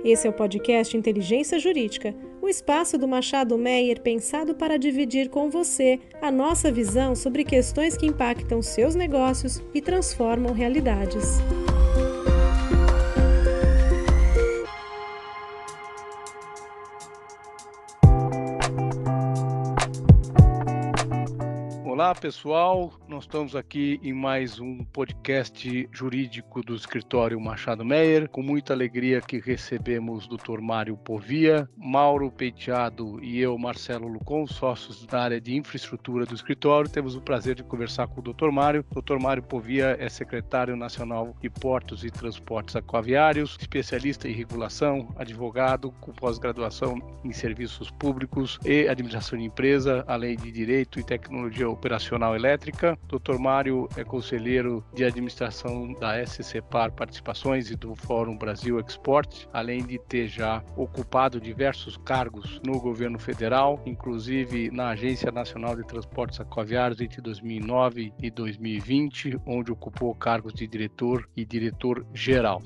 Esse é o podcast Inteligência Jurídica, o espaço do Machado Meyer pensado para dividir com você a nossa visão sobre questões que impactam seus negócios e transformam realidades. Olá pessoal, nós estamos aqui em mais um podcast jurídico do escritório Machado Meyer. Com muita alegria que recebemos o Dr. Mário Povia, Mauro Penteado e eu, Marcelo Lucon, sócios da área de infraestrutura do escritório. Temos o prazer de conversar com o Dr. Mário. Dr. Mário Povia é secretário nacional de Portos e Transportes Aquaviários, especialista em regulação, advogado com pós-graduação em serviços públicos e administração de empresa, além de direito e tecnologia operacional elétrica. Dr. Mário é conselheiro de administração da SCPAR Participações e do Fórum Brasil Export, além de ter já ocupado diversos cargos no governo federal, inclusive na Agência Nacional de Transportes Aquaviários entre 2009 e 2020, onde ocupou cargos de diretor e diretor-geral.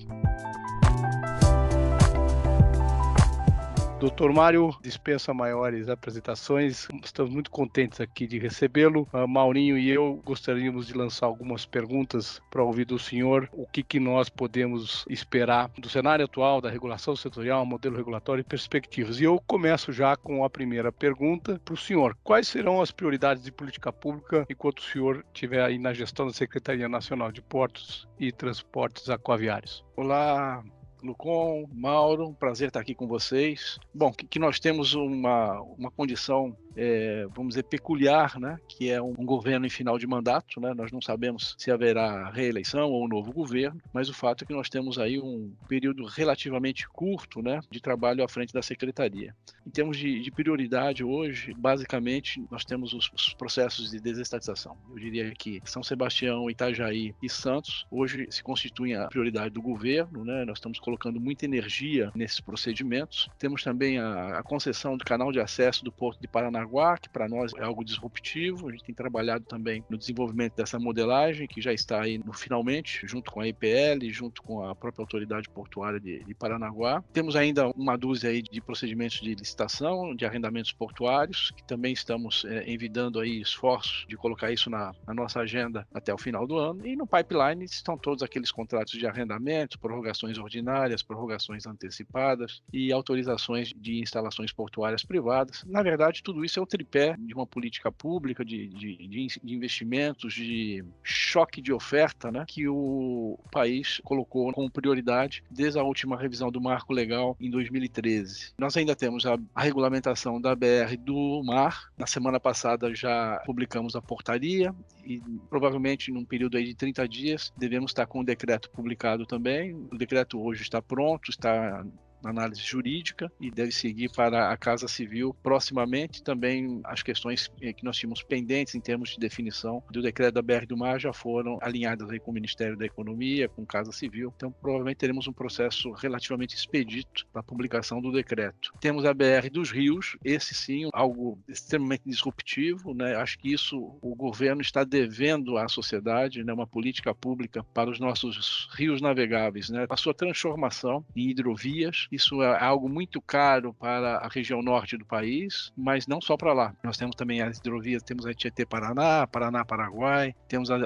Dr. Mário, dispensa maiores apresentações, estamos muito contentes aqui de recebê-lo. Maurinho e eu gostaríamos de lançar algumas perguntas para ouvir do senhor o que nós podemos esperar do cenário atual, da regulação setorial, modelo regulatório e perspectivas. E eu começo já com a primeira pergunta para o senhor. Quais serão as prioridades de política pública enquanto o senhor estiver aí na gestão da Secretaria Nacional de Portos e Transportes Aquaviários? Olá, Lucon, Mauro, prazer estar aqui com vocês. Bom, que nós temos uma condição, vamos dizer, peculiar, né? Que é um governo em final de mandato, né? Nós não sabemos se haverá reeleição ou um novo governo, mas o fato é que nós temos aí um período relativamente curto, né, de trabalho à frente da Secretaria. Em termos de prioridade hoje, basicamente, nós temos os processos de desestatização. Eu diria que São Sebastião, Itajaí e Santos hoje se constituem a prioridade do governo, né? Nós estamos colocando muita energia nesses procedimentos. Temos também a concessão do canal de acesso do Porto de Paranaguá, que para nós é algo disruptivo. A gente tem trabalhado também no desenvolvimento dessa modelagem, que já está aí no finalmente, junto com a EPL, junto com a própria autoridade portuária de Paranaguá. Temos ainda uma dúzia aí de procedimentos de licitação, de arrendamentos portuários, que também estamos envidando aí esforços de colocar isso na nossa agenda até o final do ano. E no pipeline estão todos aqueles contratos de arrendamento, prorrogações ordinárias, prorrogações antecipadas e autorizações de instalações portuárias privadas. Na verdade, tudo isso é o tripé de uma política pública, de investimentos, de choque de oferta, né, que o país colocou como prioridade desde a última revisão do marco legal em 2013. Nós ainda temos a regulamentação da BR do Mar. Na semana passada já publicamos a portaria e provavelmente num período aí de 30 dias devemos estar com o decreto publicado também. O decreto hoje está pronto, está na análise jurídica e deve seguir para a Casa Civil proximamente. Também as questões que nós tínhamos pendentes em termos de definição do decreto da BR do Mar já foram alinhadas aí com o Ministério da Economia, com a Casa Civil. Então, provavelmente teremos um processo relativamente expedito para a publicação do decreto. Temos a BR dos Rios, esse sim, algo extremamente disruptivo, né? Acho que isso o governo está devendo à sociedade, né? Uma política pública para os nossos rios navegáveis, né? A sua transformação em hidrovias. Isso é algo muito caro para a região norte do país, mas não só para lá. Nós temos também as hidrovias, temos a Tietê-Paraná, Paraná-Paraguai, temos a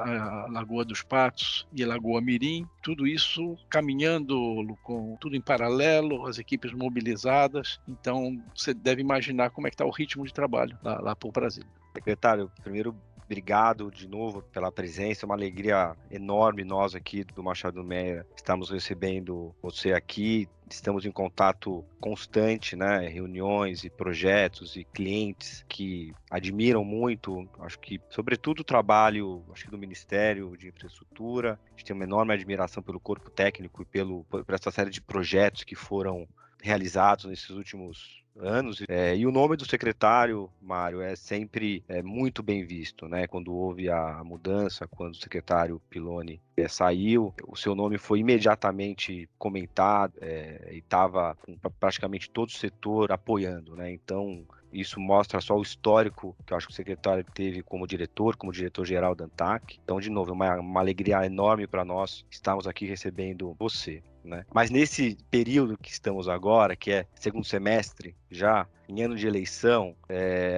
Lagoa dos Patos e a Lagoa Mirim. Tudo isso caminhando com tudo em paralelo, as equipes mobilizadas. Então, você deve imaginar como é que está o ritmo de trabalho lá para o Brasil. Secretário, primeiro, obrigado de novo pela presença, é uma alegria enorme nós aqui do Machado Meyer estamos recebendo você aqui, estamos em contato constante, né, reuniões e projetos e clientes que admiram muito, acho que sobretudo o trabalho, acho que do Ministério de Infraestrutura, a gente tem uma enorme admiração pelo corpo técnico e por essa série de projetos que foram realizados nesses últimos anos, e o nome do secretário, Mário, é sempre muito bem visto, né? Quando houve a mudança, quando o secretário Piloni saiu, o seu nome foi imediatamente comentado e estava com praticamente todo o setor apoiando, né? Então, isso mostra só o histórico que eu acho que o secretário teve como diretor-geral da ANTAQ. Então, de novo, é uma alegria enorme para nós estarmos aqui recebendo você. né? Mas nesse período que estamos agora, que é segundo semestre, já em ano de eleição,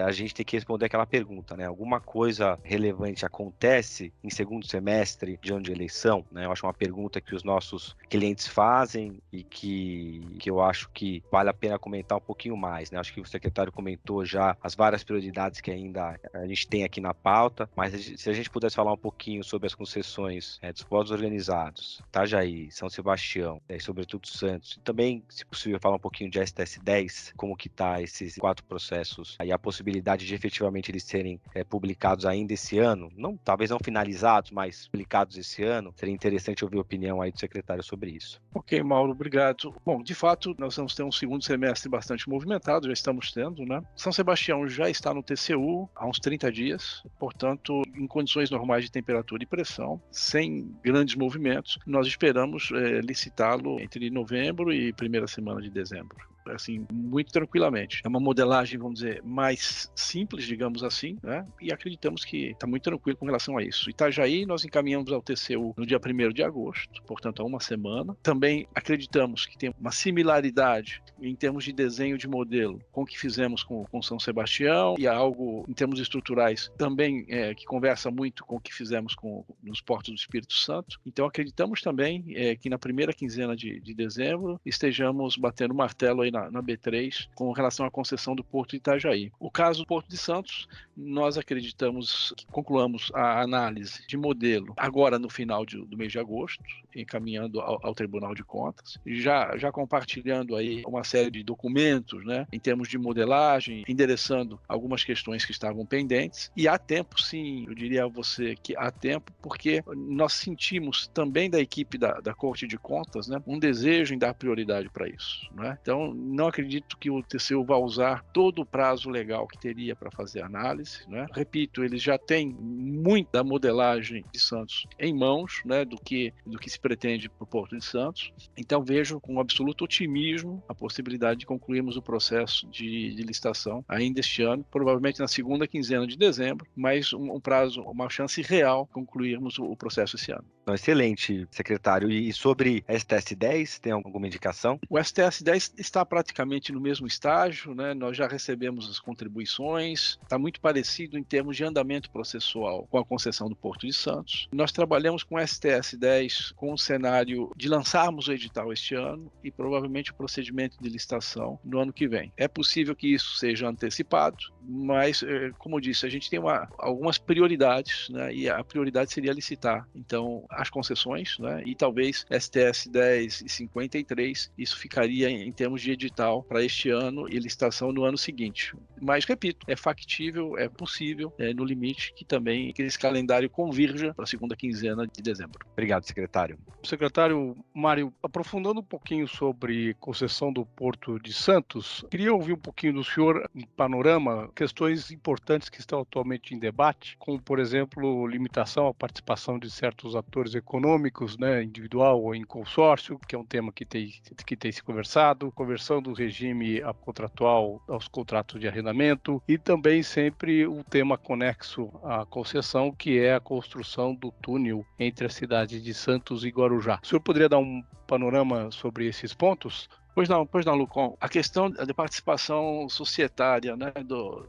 a gente tem que responder aquela pergunta, né? Alguma coisa relevante acontece em segundo semestre de ano de eleição, né? Eu acho uma pergunta que os nossos clientes fazem e que eu acho que vale a pena comentar um pouquinho mais, né? Acho que o secretário comentou já as várias prioridades que ainda a gente tem aqui na pauta, mas se a gente pudesse falar um pouquinho sobre as concessões dos povos organizados, Itajaí, São Sebastião, e sobretudo Santos, e também, se possível, falar um pouquinho de STS-10, como que está esses 4 processos e a possibilidade de efetivamente eles serem publicados ainda esse ano, talvez não finalizados, mas publicados esse ano. Seria interessante ouvir a opinião aí do secretário sobre isso. Ok, Mauro, obrigado. Bom, de fato, nós vamos ter um segundo semestre bastante movimentado, já estamos tendo, né? São Sebastião já está no TCU há uns 30 dias, portanto, em condições normais de temperatura e pressão, sem grandes movimentos, nós esperamos licitá-lo entre novembro e primeira semana de dezembro. Assim, muito tranquilamente. É uma modelagem, vamos dizer, mais simples, digamos assim, né? E acreditamos que está muito tranquilo com relação a isso. Itajaí, nós encaminhamos ao TCU no dia 1º de agosto, portanto, há uma semana. Também acreditamos que tem uma similaridade em termos de desenho de modelo com o que fizemos com São Sebastião e algo, em termos estruturais, também que conversa muito com o que fizemos nos portos do Espírito Santo. Então, acreditamos também que na primeira quinzena de dezembro estejamos batendo martelo aí na B3 com relação à concessão do Porto de Itajaí. O caso do Porto de Santos, nós acreditamos que concluamos a análise de modelo agora no final do mês de agosto, encaminhando ao Tribunal de Contas, já compartilhando aí uma série de documentos, né, em termos de modelagem, endereçando algumas questões que estavam pendentes, e há tempo, sim, eu diria a você que há tempo, porque nós sentimos também da equipe da Corte de Contas, né, um desejo em dar prioridade para isso, né? Então, não acredito que o TCU vá usar todo o prazo legal que teria para fazer a análise, né? Repito, eles já têm muito da modelagem de Santos em mãos, né, do que se pretende para o Porto de Santos. Então, vejo com absoluto otimismo a possibilidade de concluirmos o processo de licitação ainda este ano, provavelmente na segunda quinzena de dezembro, mas um prazo, uma chance real de concluirmos o processo esse ano. Excelente, secretário. E sobre STS-10, tem alguma indicação? O STS-10 está praticamente no mesmo estágio, né? Nós já recebemos as contribuições, está muito parecido em termos de andamento processual com a concessão do Porto de Santos. Nós trabalhamos com o STS-10 com o cenário de lançarmos o edital este ano e provavelmente o procedimento de licitação no ano que vem. É possível que isso seja antecipado, mas, como eu disse, a gente tem algumas prioridades, né? E a prioridade seria licitar, então, as concessões, né? E talvez STS-10 e 53, isso ficaria em termos de edital para este ano e licitação no ano seguinte. Mas, repito, é factível, é possível, no limite que também esse calendário convirja para a segunda quinzena de dezembro. Obrigado, secretário. Secretário Mário, aprofundando um pouquinho sobre concessão do Porto de Santos, queria ouvir um pouquinho do senhor, em panorama, questões importantes que estão atualmente em debate, como, por exemplo, limitação à participação de certos atores econômicos, né, individual ou em consórcio, que é um tema que tem se conversado, conversão do regime contratual aos contratos de arrendamento e também sempre o tema conexo à concessão, que é a construção do túnel entre as cidades de Santos e Guarujá. O senhor poderia dar um panorama sobre esses pontos? Pois não, Lucon. A questão da participação societária, né,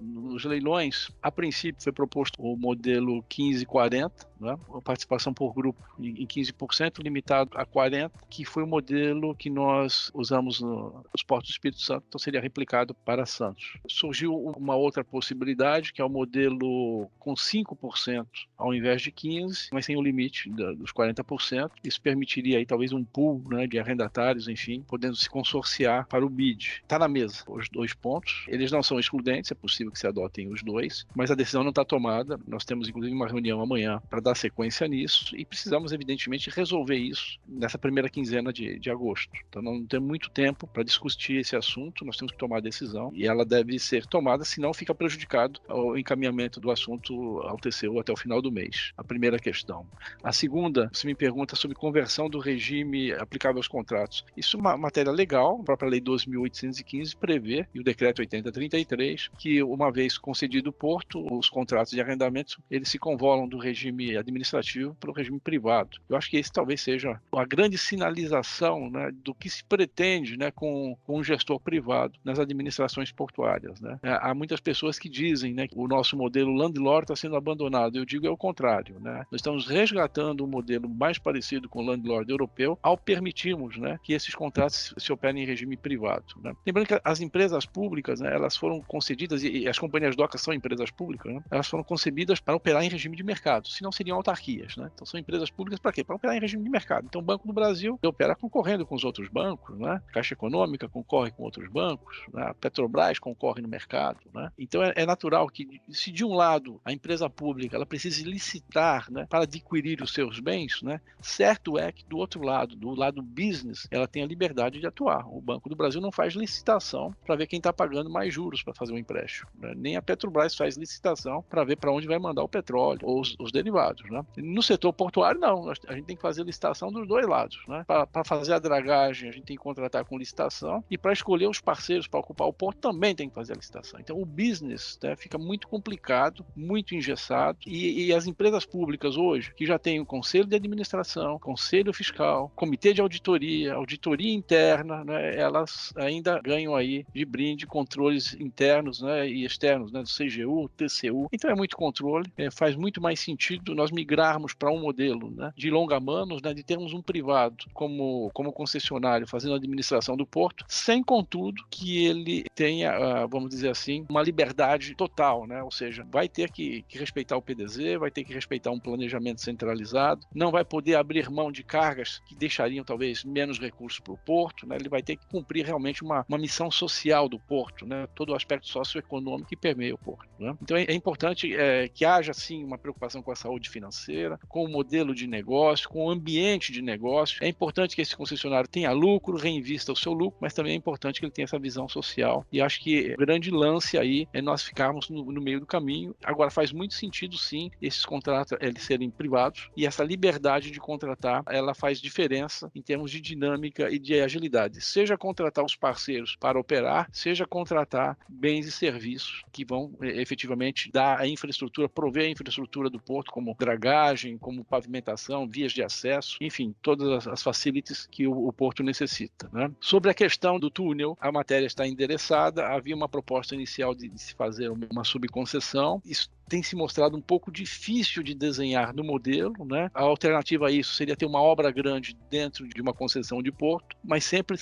nos leilões, a princípio foi proposto o modelo 15-40, né, a participação por grupo em 15%, limitado a 40%, que foi o modelo que nós usamos nos portos do Espírito Santo, então seria replicado para Santos. Surgiu uma outra possibilidade, que é o modelo com 5% ao invés de 15%, mas sem o limite dos 40%. Isso permitiria aí talvez um pool, né, de arrendatários, enfim, podendo se consorciar para o BID. Está na mesa os 2 pontos. Eles não são excludentes, é possível que se adotem os 2, mas a decisão não está tomada. Nós temos, inclusive, uma reunião amanhã para dar sequência nisso e precisamos, evidentemente, resolver isso nessa primeira quinzena de agosto. Então, não temos muito tempo para discutir esse assunto, nós temos que tomar a decisão e ela deve ser tomada, senão fica prejudicado o encaminhamento do assunto ao TCU até o final do mês. A primeira questão. A segunda, você me pergunta sobre conversão do regime aplicável aos contratos. Isso é uma matéria legal, Federal, a própria Lei 2.815 prevê, e o Decreto 8033, que uma vez concedido o porto, os contratos de arrendamento, eles se convolam do regime administrativo para o regime privado. Eu acho que esse talvez seja a grande sinalização, né, do que se pretende, né, com um gestor privado nas administrações portuárias, né? Há muitas pessoas que dizem, né, que o nosso modelo landlord está sendo abandonado. Eu digo é o contrário, né? Nós estamos resgatando um modelo mais parecido com o landlord europeu ao permitirmos, né, que esses contratos se operem em regime privado, né? Lembrando que as empresas públicas, né, elas foram concedidas, e as companhias docas são empresas públicas, né, elas foram concebidas para operar em regime de mercado, senão seriam autarquias, né? Então são empresas públicas para quê? Para operar em regime de mercado. Então o Banco do Brasil opera concorrendo com os outros bancos, né? Caixa Econômica concorre com outros bancos, né? A Petrobras concorre no mercado, né? Então é natural que, se de um lado a empresa pública ela precise licitar, né, para adquirir os seus bens, né, certo é que do outro lado, do lado business, ela tem a liberdade de atuar. O Banco do Brasil não faz licitação para ver quem está pagando mais juros para fazer um empréstimo, né? Nem a Petrobras faz licitação para ver para onde vai mandar o petróleo ou os derivados, né? No setor portuário, não. A gente tem que fazer licitação dos dois lados, né? Para fazer a dragagem, a gente tem que contratar com licitação, e para escolher os parceiros para ocupar o porto também tem que fazer a licitação. Então o business, né, fica muito complicado, muito engessado, e as empresas públicas hoje, que já têm o conselho de administração, conselho fiscal, comitê de auditoria, auditoria interna, né, elas ainda ganham aí de brinde controles internos, né, e externos, né, do CGU, TCU. Então é muito controle, faz muito mais sentido nós migrarmos para um modelo, né, de longa-manos, né, de termos um privado como concessionário fazendo a administração do porto, sem, contudo, que ele tenha, vamos dizer assim, uma liberdade total, né? Ou seja, vai ter que respeitar o PDZ, vai ter que respeitar um planejamento centralizado, não vai poder abrir mão de cargas que deixariam talvez menos recursos para o porto, né? Ele vai ter que cumprir realmente uma missão social do porto, né? Todo o aspecto socioeconômico que permeia o porto, né? Então é importante que haja sim uma preocupação com a saúde financeira, com o modelo de negócio, com o ambiente de negócio. É importante que esse concessionário tenha lucro, reinvista o seu lucro, mas também é importante que ele tenha essa visão social, e acho que o grande lance aí é nós ficarmos no meio do caminho. Agora, faz muito sentido sim esses contratos eles serem privados, e essa liberdade de contratar, ela faz diferença em termos de dinâmica e de agilidade, seja contratar os parceiros para operar, seja contratar bens e serviços que vão efetivamente dar a infraestrutura, prover a infraestrutura do porto, como dragagem, como pavimentação, vias de acesso, enfim, todas as facilities que o porto necessita, né? Sobre a questão do túnel, a matéria está endereçada, havia uma proposta inicial de se fazer uma subconcessão. Isso tem se mostrado um pouco difícil de desenhar no modelo, né? A alternativa a isso seria ter uma obra grande dentro de uma concessão de porto, mas sempre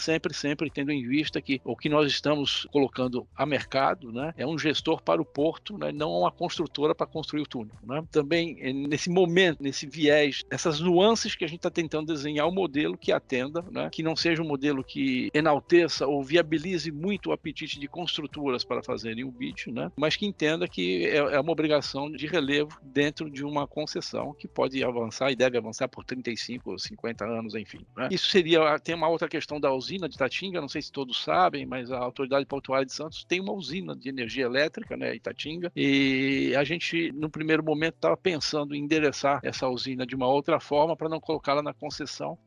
tendo em vista que o que nós estamos colocando a mercado, né, é um gestor para o porto, né, não uma construtora para construir o túnel, né? Também nesse momento, nesse viés, essas nuances que a gente está tentando desenhar um modelo que atenda, né, que não seja um modelo que enalteça ou viabilize muito o apetite de construtoras para fazerem o bid, né, mas que entenda que é uma obrigação de relevo dentro de uma concessão que pode avançar e deve avançar por 35 ou 50 anos, enfim, né? Isso seria, tem uma outra questão da usina de Itatinga, não sei se todos sabem, mas a Autoridade Portuária de Santos tem uma usina de energia elétrica, né, Itatinga, e a gente, no primeiro momento, estava pensando em endereçar essa usina de uma outra forma para não colocá-la na concessão,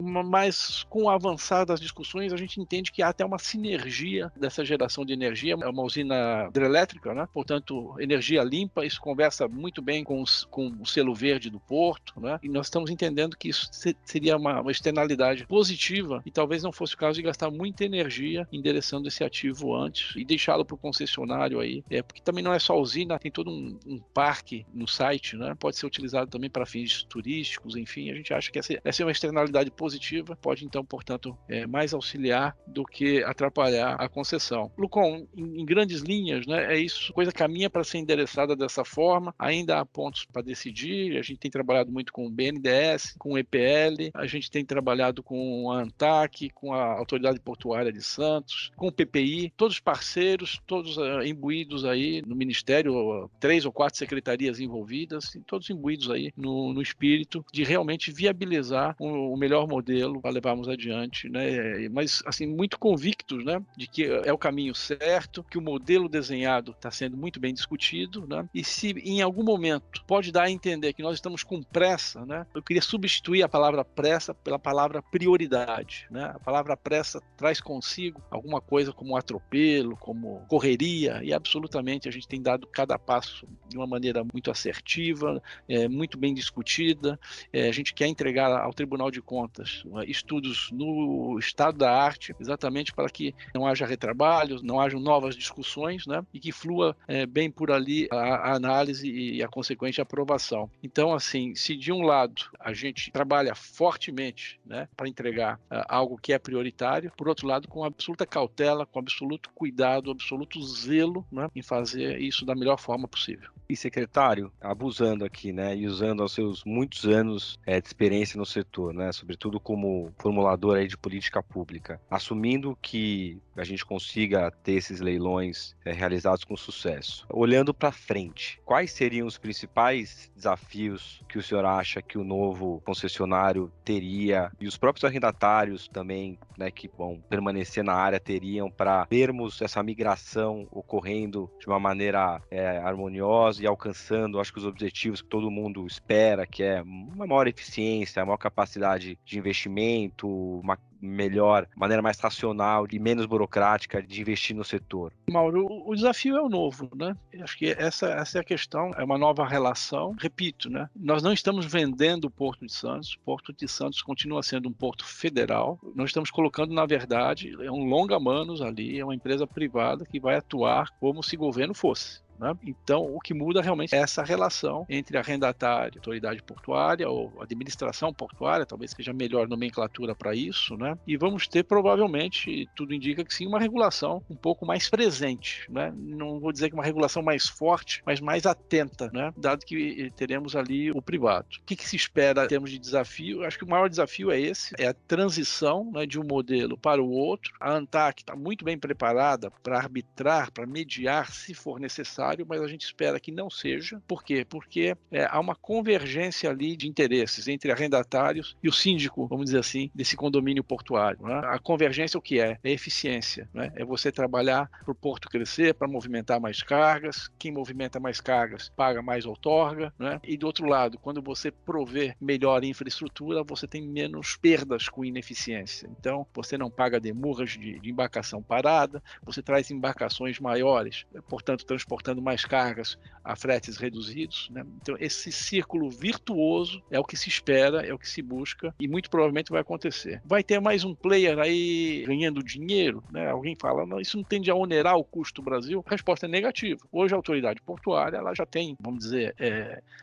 mas com o avançar das discussões, a gente entende que há até uma sinergia dessa geração de energia, é uma usina hidrelétrica, né, portanto, energia limpa, isso conversa muito bem com o selo verde do porto, né? E nós estamos entendendo que isso seria uma externalidade positiva, e talvez não fosse o caso de gastar muita energia endereçando esse ativo antes e deixá-lo para o concessionário aí, porque também não é só usina, tem todo um parque no site, né? Pode ser utilizado também para fins turísticos, enfim, a gente acha que essa é uma externalidade positiva, pode então, portanto, mais auxiliar do que atrapalhar a concessão. Lucon, em grandes linhas, né, é isso, coisa caminha para ser endereçada dessa forma, ainda há pontos para decidir, a gente tem trabalhado muito com o BNDES, com o EPL, a gente tem trabalhado com a ANTAC, com a Autoridade Portuária de Santos, com o PPI, todos parceiros, todos imbuídos aí no Ministério, 3 ou 4 secretarias envolvidas, todos imbuídos aí no espírito de realmente viabilizar o melhor modelo para levarmos adiante, né? Mas, assim, muito convictos, né, de que é o caminho certo, que o modelo desenhado está sendo muito bem discutido, né? né? E se em algum momento pode dar a entender que nós estamos com pressa, né? Eu queria substituir a palavra pressa pela palavra prioridade, né? A palavra pressa traz consigo alguma coisa como atropelo, como correria, e absolutamente a gente tem dado cada passo de uma maneira muito assertiva, muito bem discutida. A gente quer entregar ao Tribunal de Contas estudos no estado da arte, exatamente para que não haja retrabalhos, não hajam novas discussões, né? E que flua bem por ali a análise e a consequente aprovação. Então, assim, se de um lado a gente trabalha fortemente, né, para entregar algo que é prioritário, por outro lado, com absoluta cautela, com absoluto cuidado, absoluto zelo, né, em fazer isso da melhor forma possível. E, secretário, abusando aqui, né, e usando os seus muitos anos de experiência no setor, né, sobretudo como formulador aí de política pública, assumindo que a gente consiga ter esses leilões realizados com sucesso, olhando para frente, quais seriam os principais desafios que o senhor acha que o novo concessionário teria e os próprios arrendatários também, né, que vão permanecer na área teriam para vermos essa migração ocorrendo de uma maneira harmoniosa e alcançando, acho que os objetivos que todo mundo espera, que é uma maior eficiência, maior capacidade de investimento, uma melhor, maneira mais racional e menos burocrática de investir no setor? Mauro, o desafio é o novo, né? Acho que essa é a questão, é uma nova relação. Repito, né? Nós não estamos vendendo o Porto de Santos, o Porto de Santos continua sendo um porto federal. Nós estamos colocando, na verdade, um longa-manos ali, é uma empresa privada que vai atuar como se governo fosse. Né? Então, o que muda realmente é essa relação entre arrendatário, autoridade portuária ou administração portuária, talvez seja a melhor nomenclatura para isso, né? E vamos ter provavelmente, tudo indica que sim, uma regulação um pouco mais presente, né? Não vou dizer que uma regulação mais forte, mas mais atenta, né? Dado que teremos ali o privado. O que se espera em termos de desafio? Acho que o maior desafio é esse, é a transição, né, de um modelo para o outro. A ANTAQ está muito bem preparada para arbitrar, para mediar, se for necessário, mas a gente espera que não seja. Por quê? Porque há uma convergência ali de interesses entre arrendatários e o síndico, vamos dizer assim, desse condomínio portuário. Né? A convergência o que é? É eficiência. Né? É você trabalhar para o porto crescer, para movimentar mais cargas. Quem movimenta mais cargas paga mais outorga. Né? E do outro lado, quando você provê melhor infraestrutura, você tem menos perdas com ineficiência. Então, você não paga demurras de embarcação parada, você traz embarcações maiores, portanto, transportando mais cargas a fretes reduzidos. Né? Então, esse círculo virtuoso é o que se espera, é o que se busca e muito provavelmente vai acontecer. Vai ter mais um player aí ganhando dinheiro? Né? Alguém fala, não, isso não tende a onerar o custo do Brasil? A resposta é negativa. Hoje a autoridade portuária ela já tem, vamos dizer,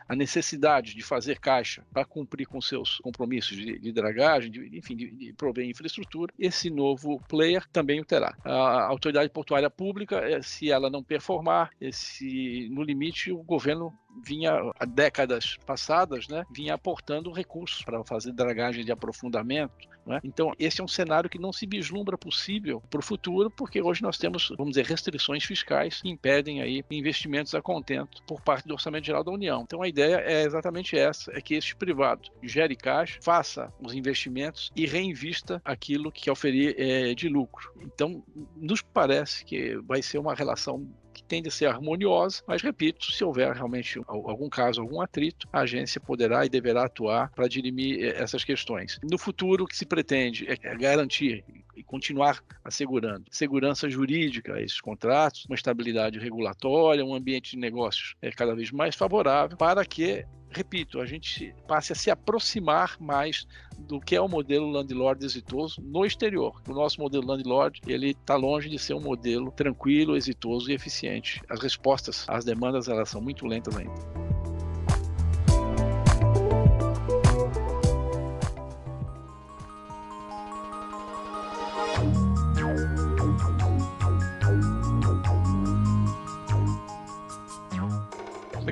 a necessidade de fazer caixa para cumprir com seus compromissos de dragagem, enfim, de prover infraestrutura. Esse novo player também o terá. A autoridade portuária pública, se ela não performar, no limite o governo vinha, há décadas passadas, né, vinha aportando recursos para fazer dragagem de aprofundamento. Né? Então, esse é um cenário que não se vislumbra possível para o futuro, porque hoje nós temos, vamos dizer, restrições fiscais que impedem aí investimentos a contento por parte do Orçamento Geral da União. Então, a ideia é exatamente essa, é que este privado gere caixa, faça os investimentos e reinvista aquilo que oferir de lucro. Então, nos parece que vai ser uma relação que tende a ser harmoniosa, mas repito, se houver realmente algum caso, algum atrito, a agência poderá e deverá atuar para dirimir essas questões. No futuro, o que se pretende é garantir e continuar assegurando segurança jurídica a esses contratos, uma estabilidade regulatória, um ambiente de negócios cada vez mais favorável, para que, repito, a gente passe a se aproximar mais do que é o modelo landlord exitoso no exterior. O nosso modelo landlord, ele está longe de ser um modelo tranquilo, exitoso e eficiente. As respostas às demandas, elas são muito lentas ainda.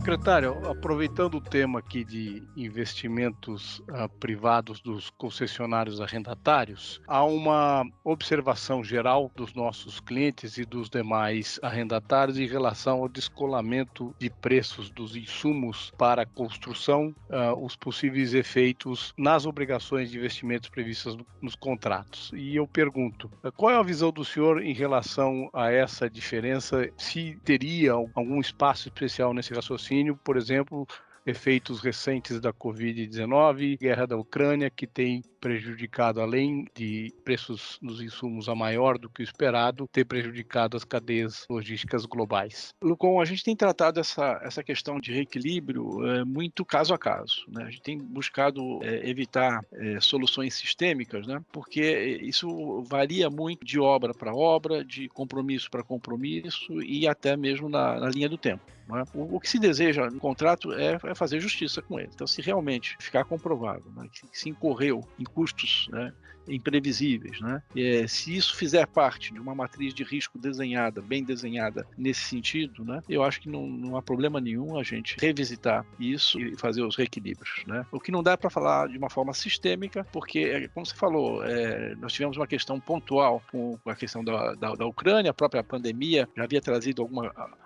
Secretário, aproveitando o tema aqui de investimentos privados dos concessionários arrendatários, há uma observação geral dos nossos clientes e dos demais arrendatários em relação ao descolamento de preços dos insumos para a construção, os possíveis efeitos nas obrigações de investimentos previstas nos contratos. E eu pergunto, qual é a visão do senhor em relação a essa diferença? Se teria algum espaço especial nesse raciocínio, por exemplo, efeitos recentes da Covid-19, guerra da Ucrânia, que tem prejudicado, além de preços nos insumos a maior do que o esperado, ter prejudicado as cadeias logísticas globais. Lucon, a gente tem tratado essa questão de reequilíbrio muito caso a caso, né? A gente tem buscado evitar soluções sistêmicas, né? Porque isso varia muito de obra para obra, de compromisso para compromisso e até mesmo na linha do tempo. O que se deseja no contrato é fazer justiça com ele. Então, se realmente ficar comprovado, né, que se incorreu em custos, né, imprevisíveis, né, se isso fizer parte de uma matriz de risco desenhada, bem desenhada nesse sentido, né, eu acho que não há problema nenhum a gente revisitar isso e fazer os reequilíbrios, né. O que não dá para falar de uma forma sistêmica, porque, como você falou, nós tivemos uma questão pontual com a questão da Ucrânia, a própria pandemia já havia trazido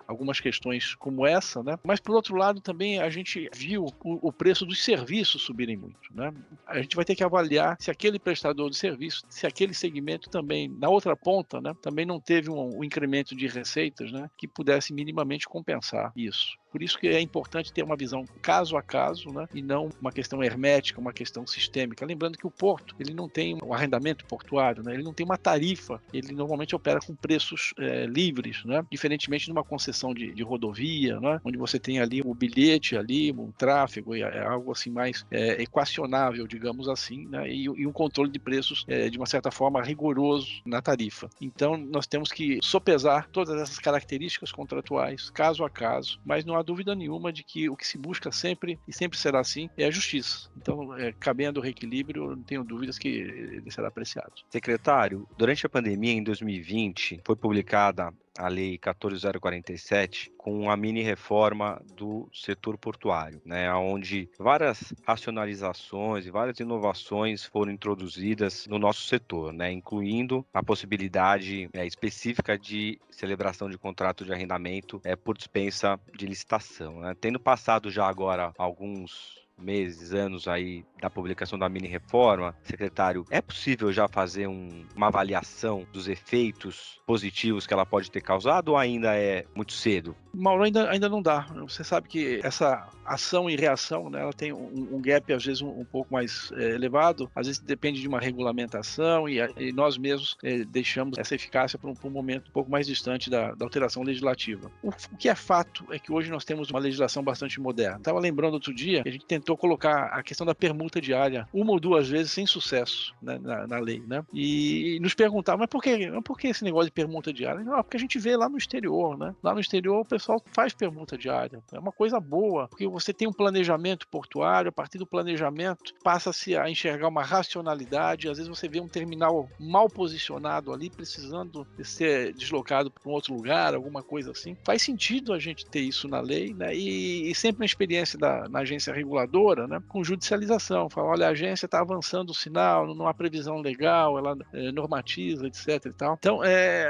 algumas questões como essa, né? Mas por outro lado também a gente viu o preço dos serviços subirem muito, né? A gente vai ter que avaliar se aquele prestador de serviço, se aquele segmento também, na outra ponta, né, também não teve um incremento de receitas, né, que pudesse minimamente compensar isso. Por isso que é importante ter uma visão caso a caso, né, e não uma questão hermética, uma questão sistêmica. Lembrando que o porto, ele não tem um arrendamento portuário, né, ele não tem uma tarifa, ele normalmente opera com preços livres, né, diferentemente de uma concessão de rodovia, né, onde você tem ali o bilhete, ali um tráfego, algo assim mais equacionável, digamos assim, né, e um controle de preços de uma certa forma rigoroso na tarifa. Então nós temos que sopesar todas essas características contratuais, caso a caso, mas não há dúvida nenhuma de que o que se busca sempre, e sempre será assim, é a justiça. Então, cabendo o reequilíbrio, não tenho dúvidas que ele será apreciado. Secretário, durante a pandemia, em 2020, foi publicada a Lei 14.047, com a mini-reforma do setor portuário, né, onde várias racionalizações e várias inovações foram introduzidas no nosso setor, né, incluindo a possibilidade específica de celebração de contrato de arrendamento por dispensa de licitação, né. Tendo passado já agora alguns meses, anos aí da publicação da mini-reforma, secretário, é possível já fazer uma avaliação dos efeitos positivos que ela pode ter causado ou ainda é muito cedo? Mauro, ainda não dá. Você sabe que essa ação e reação, né, ela tem um gap às vezes um pouco mais elevado, às vezes depende de uma regulamentação e nós mesmos deixamos essa eficácia para um momento um pouco mais distante da alteração legislativa. O que é fato é que hoje nós temos uma legislação bastante moderna. Estava lembrando outro dia que a gente tentou colocar a questão da permuta diária uma ou duas vezes sem sucesso, né, na lei, né? E nos perguntavam, mas por que esse negócio de permuta diária? Não, porque a gente vê lá no exterior, né? Lá no exterior o pessoal faz permuta diária. É uma coisa boa, porque você tem um planejamento portuário, a partir do planejamento passa-se a enxergar uma racionalidade, às vezes você vê um terminal mal posicionado ali, precisando ser deslocado para um outro lugar, alguma coisa assim. Faz sentido a gente ter isso na lei, né? E sempre uma experiência na agência reguladora, né, com judicialização. Fala, olha, a agência está avançando o sinal, não há previsão legal, ela normatiza, etc. E tal. Então,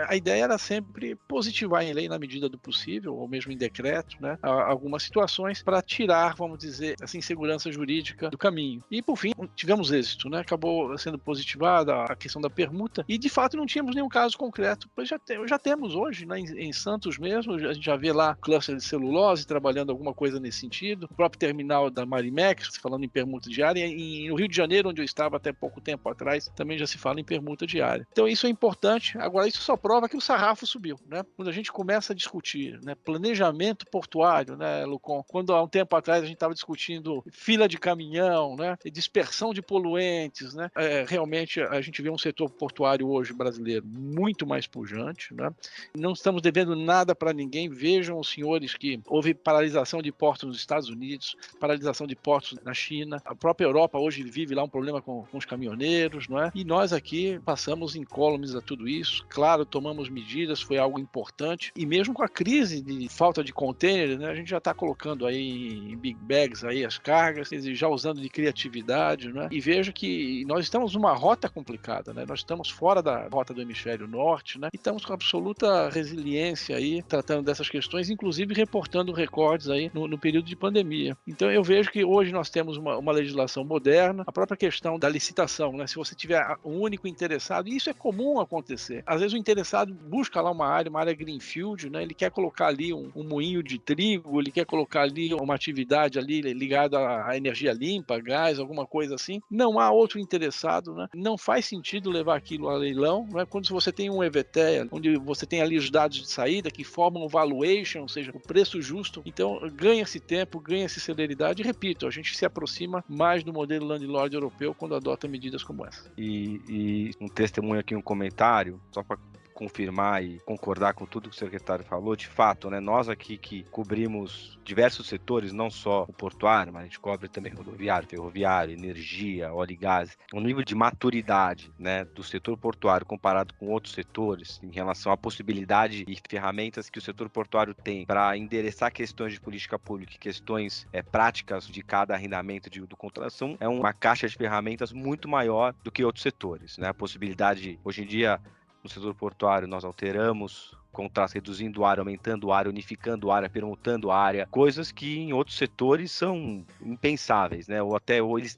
a ideia era sempre positivar em lei na medida do possível, ou mesmo em decreto, né, algumas situações para tirar, vamos dizer, essa insegurança jurídica do caminho. E, por fim, tivemos êxito, né, acabou sendo positivada a questão da permuta e, de fato, não tínhamos nenhum caso concreto, pois já temos hoje, né, em Santos mesmo, a gente já vê lá cluster de celulose trabalhando alguma coisa nesse sentido, o próprio terminal da Marimex, falando em permuta diária, e no Rio de Janeiro, onde eu estava até pouco tempo atrás, também já se fala em permuta diária. Então isso é importante. Agora, isso só prova que o sarrafo subiu, né? Quando a gente começa a discutir, né, planejamento portuário, né, Lucon, quando há um tempo atrás a gente estava discutindo fila de caminhão, né, dispersão de poluentes, né, realmente a gente vê um setor portuário hoje brasileiro muito mais pujante, né? Não estamos devendo nada para ninguém. Vejam os senhores que houve paralisação de portos nos Estados Unidos, paralisação de portos na China, a própria Europa hoje vive lá um problema com os caminhoneiros, não é? E nós aqui passamos incólumes a tudo isso, claro, tomamos medidas, foi algo importante, e mesmo com a crise de falta de container, né, a gente já está colocando aí em big bags aí as cargas, já usando de criatividade, né? E vejo que nós estamos numa rota complicada, né? Nós estamos fora da rota do hemisfério norte, né? E estamos com absoluta resiliência aí, tratando dessas questões, inclusive reportando recordes aí no período de pandemia. Então eu vejo que hoje nós temos uma legislação moderna, a própria questão da licitação, né? Se você tiver um único interessado, e isso é comum acontecer. Às vezes o interessado busca lá uma área greenfield, né? Ele quer colocar ali um moinho de trigo, ele quer colocar ali uma atividade ali ligada à energia limpa, gás, alguma coisa assim. Não há outro interessado, né? Não faz sentido levar aquilo a leilão, né? Quando você tem um EVTE, onde você tem ali os dados de saída que formam o valuation, ou seja, o preço justo, então ganha-se tempo, ganha-se celeridade, e repito, a gente se aproxima mais do modelo landlord europeu quando adota medidas como essa. E um testemunho aqui, um comentário, só para confirmar e concordar com tudo que o secretário falou, de fato, né, nós aqui que cobrimos diversos setores, não só o portuário, mas a gente cobre também rodoviário, ferroviário, energia, óleo e gás, o nível de maturidade, né, do setor portuário comparado com outros setores em relação à possibilidade e ferramentas que o setor portuário tem para endereçar questões de política pública e questões práticas de cada arrendamento do contratação, é uma caixa de ferramentas muito maior do que outros setores, né? A possibilidade, hoje em dia, no setor portuário, nós alteramos contratos, reduzindo área, aumentando área, unificando área, permutando área, coisas que em outros setores são impensáveis, né? Ou eles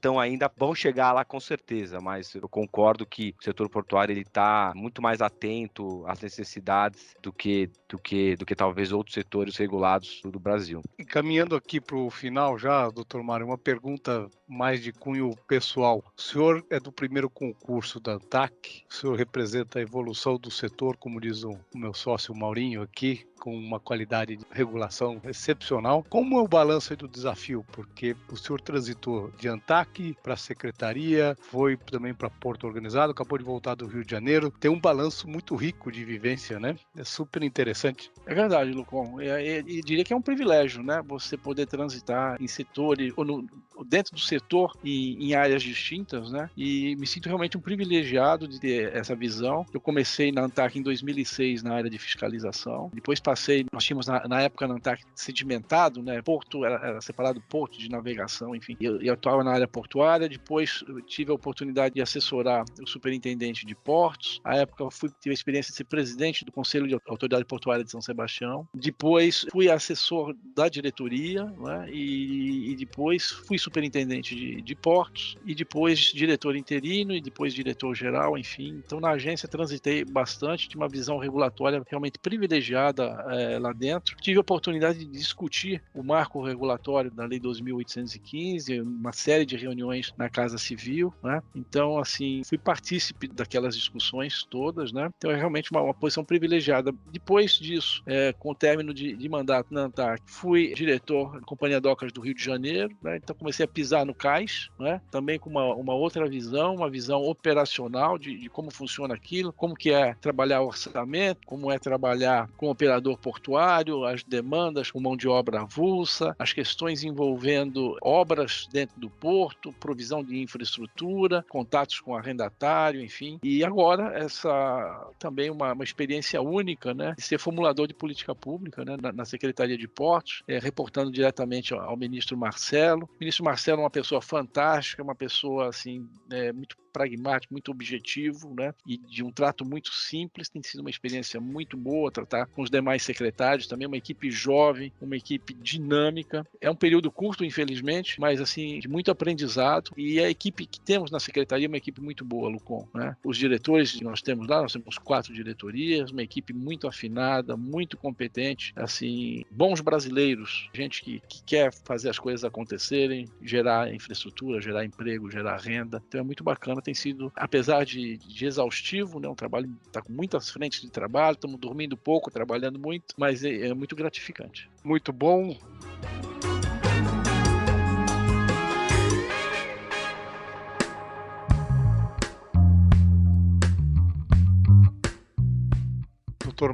vão chegar lá com certeza, mas eu concordo que o setor portuário ele está muito mais atento às necessidades do que talvez outros setores regulados do Brasil. E caminhando aqui para o final já, doutor Mário, uma pergunta mais de cunho pessoal. O senhor é do primeiro concurso da ANTAC, o senhor representa a evolução do setor, como diz o meu sócio Maurinho aqui, com uma qualidade de regulação excepcional. Como é o balanço aí do desafio? Porque o senhor transitou de ANTAC para a Secretaria, foi também para Porto Organizado, acabou de voltar do Rio de Janeiro. Tem um balanço muito rico de vivência, né? É super interessante. É verdade, Lucon. E diria que é um privilégio, né? Você poder transitar em setores, ou dentro do setor, em áreas distintas, né? E me sinto realmente um privilegiado de ter essa visão. Eu comecei na ANTAC em 2006 na área de fiscalização. Depois nós tínhamos na época na ANTAC sedimentado, né? Porto, era separado porto de navegação, enfim. Eu atuava na área portuária. Depois eu tive a oportunidade de assessorar o superintendente de portos. À época eu tive a experiência de ser presidente do Conselho de Autoridade Portuária de São Sebastião. Depois fui assessor da diretoria, né? E depois fui superintendente de portos, e depois diretor interino, e depois diretor-geral, enfim. Então na agência transitei bastante, tinha uma visão regulatória realmente privilegiada lá dentro. Tive a oportunidade de discutir o marco regulatório da Lei 2.815, uma série de reuniões na Casa Civil, né? Então, assim, fui partícipe daquelas discussões todas, né? Então é realmente uma posição privilegiada. Depois disso, com o término de mandato na ANTAC, fui diretor da Companhia Docas do Rio de Janeiro, né? Então comecei a pisar no cais, né? Também com uma outra visão, uma visão operacional de como funciona aquilo, como que é trabalhar o orçamento, como é trabalhar com o operador portuário, as demandas com mão de obra avulsa, as questões envolvendo obras dentro do porto, provisão de infraestrutura, contatos com arrendatário, enfim. E agora também uma experiência única, né, de ser formulador de política pública, né, na Secretaria de Portos, reportando diretamente ao ministro Marcelo. O ministro Marcelo é uma pessoa fantástica, uma pessoa assim, muito pragmático, muito objetivo, né? E de um trato muito simples. Tem sido uma experiência muito boa tratar com os demais secretários, também uma equipe jovem, uma equipe dinâmica. É um período curto, infelizmente, mas assim, de muito aprendizado. E a equipe que temos na secretaria é uma equipe muito boa, Lucon, né? Os diretores que nós temos lá, nós temos 4 diretorias, uma equipe muito afinada, muito competente, assim, bons brasileiros, gente que quer fazer as coisas acontecerem, gerar infraestrutura, gerar emprego, gerar renda. Então é muito bacana. Tem sido, apesar de exaustivo, né, um trabalho, está com muitas frentes de trabalho, estamos dormindo pouco, trabalhando muito, mas é muito gratificante. Muito bom. Dr.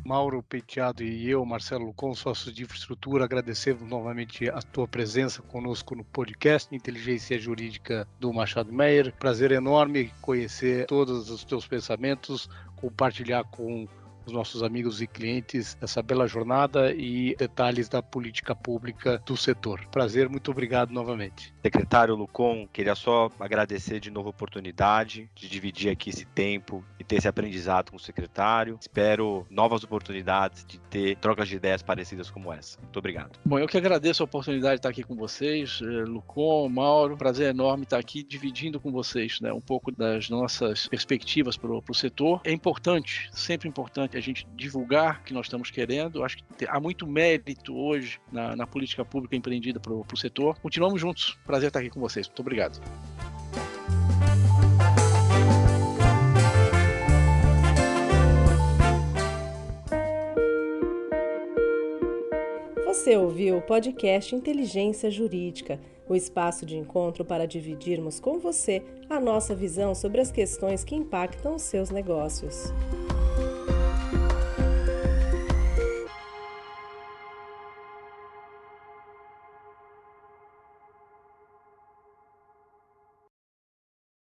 Mauro Penteado e eu, Marcelo Lucon, sócios de infraestrutura, agradecemos novamente a tua presença conosco no podcast Inteligência Jurídica do Machado Meyer. Prazer enorme conhecer todos os teus pensamentos, compartilhar com os nossos amigos e clientes essa bela jornada e detalhes da política pública do setor. Prazer, muito obrigado novamente. Secretário Lucon, queria só agradecer de novo a oportunidade de dividir aqui esse tempo e ter esse aprendizado com o secretário. Espero novas oportunidades de ter trocas de ideias parecidas como essa. Muito obrigado. Bom, eu que agradeço a oportunidade de estar aqui com vocês, Lucon, Mauro, prazer enorme estar aqui dividindo com vocês, né, um pouco das nossas perspectivas para o setor. É importante, sempre importante, a gente divulgar o que nós estamos querendo. Acho que há muito mérito hoje na política pública empreendida para o setor. Continuamos juntos. Prazer estar aqui com vocês. Muito obrigado. Você ouviu o podcast Inteligência Jurídica, o espaço de encontro para dividirmos com você a nossa visão sobre as questões que impactam os seus negócios.